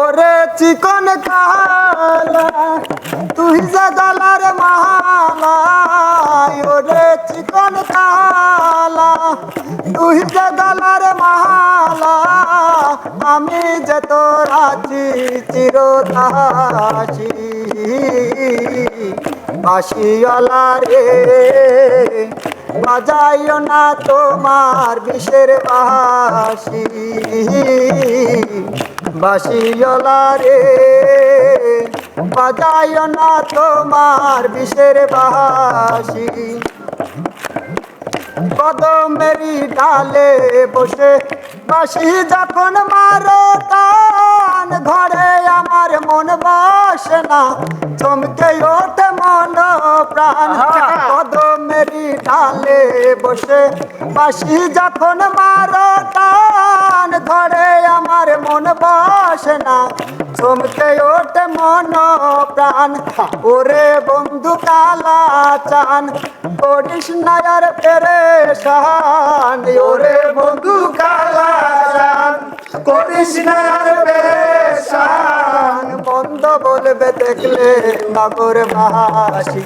ওরে চিকন কালা তুই যে গলার মালা, ওরে চিকন কালা তুই যে গলার মালা, আমি যে তোর আছি চিরদাসী। বাঁশিওয়ালা রে বাজাইও না তোমার বিষের বাঁশি, বাঁশিওয়ালা রে বাজাইও না তোমার বিষের বাঁশি। কদমেরি ডালে বসে বাঁশি যখন মারো টান, ঘরে আমার মন বসে না চমকে ওঠে মন প্রাণ। কদমেরি ডালে বসে বাঁশি যখন মারো টান, ঘরে আমার মন বসে না চমকে ওঠে মন প্রাণ। ওরে বন্ধু কালা চান করিস না আর পেরেশান, ওরে বন্ধু কালা চান করিস না আর পেরেশান। বন্ধ বলবে দেখলে নগর বাসী,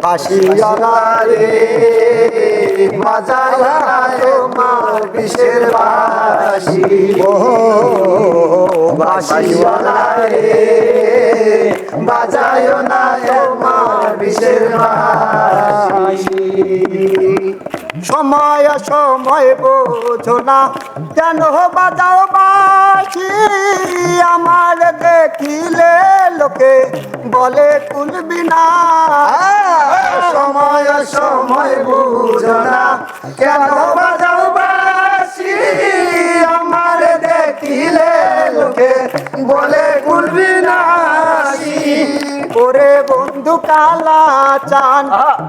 বাঁশিওয়ালা রে বাজাইও না তোমার বিষের বাঁশি, ও বাঁশিওয়ালা রে বাজাইও না তোমার বিষের বাঁশি। সময় সময় বোঝো না কেন বাজাও বাঁশি, আমার দেখিলে লোকে বলে কুলবি না। সময় সময় বুঝো না কেন বাজাও বাঁশি, আমার দেখিলে লোকে বলে কুলবি না। ওরে বন্ধু কালা চান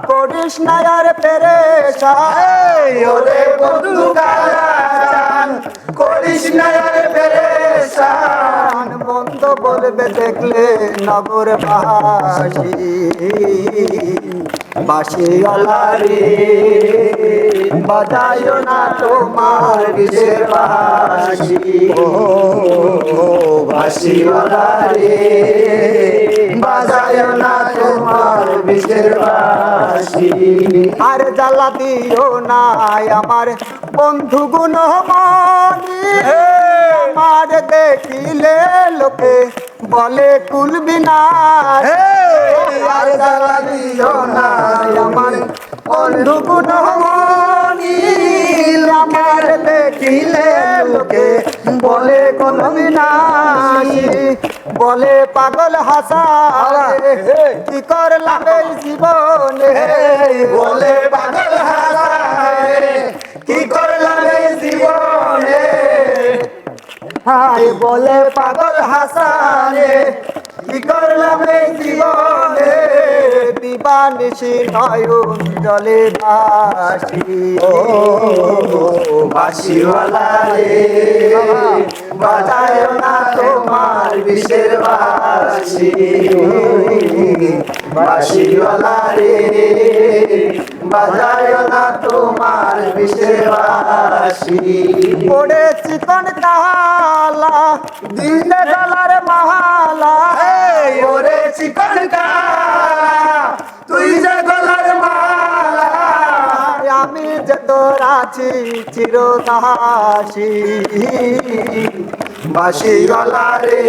করিস না আর পেরেশান, ওরে বন্ধু কালা চান করিস না আর পেরেশান। বন্ধ বলবে দেখলে নগর বাসী, বাঁশিওয়ালা রে বাজাইও না তোমার বিষের বাঁশি, ও বাঁশিওয়ালা রে বাজাইও না তোমার বিষের বাঁশি। আর জ্বালা দিও না আমার বন্ধু গুণমণি, আমার দেখিলে লোকে বলে কুলবি না। আর জ্বালা দিও না আমার বন্ধু গুণমণি, আমার দেখিলে লোকে বলে কুলবি না। বলে পাগল হাসান কি করলাম এই জীবনে, বলে পাগল হাসান কি করলাম এই জীবনে। হায় বলে পাগল হাসানে কি করলাম এই জীবনে, দিবানিশি নয়ন জলে ভাসি, ও বাঁশিওয়ালা রে বাজাইও না তোমার বিষের বাঁশি, বাঁশিওয়ালা রে বাজাইও না তোমার বিষের বাঁশি। ওরে চিকন কালা দিলে গলার মালা, ওরে চিকন কালা তুই যে গলার মালা, আমি যে তোর আছি চিরদাসী। বাঁশিওয়ালা রে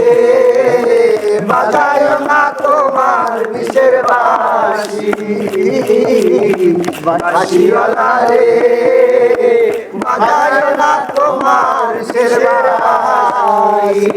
বাজাইও না তোমার বিষের বাঁশি, বাঁশিওয়ালা রে বাজাইও না তোমার বিষের বাঁশি।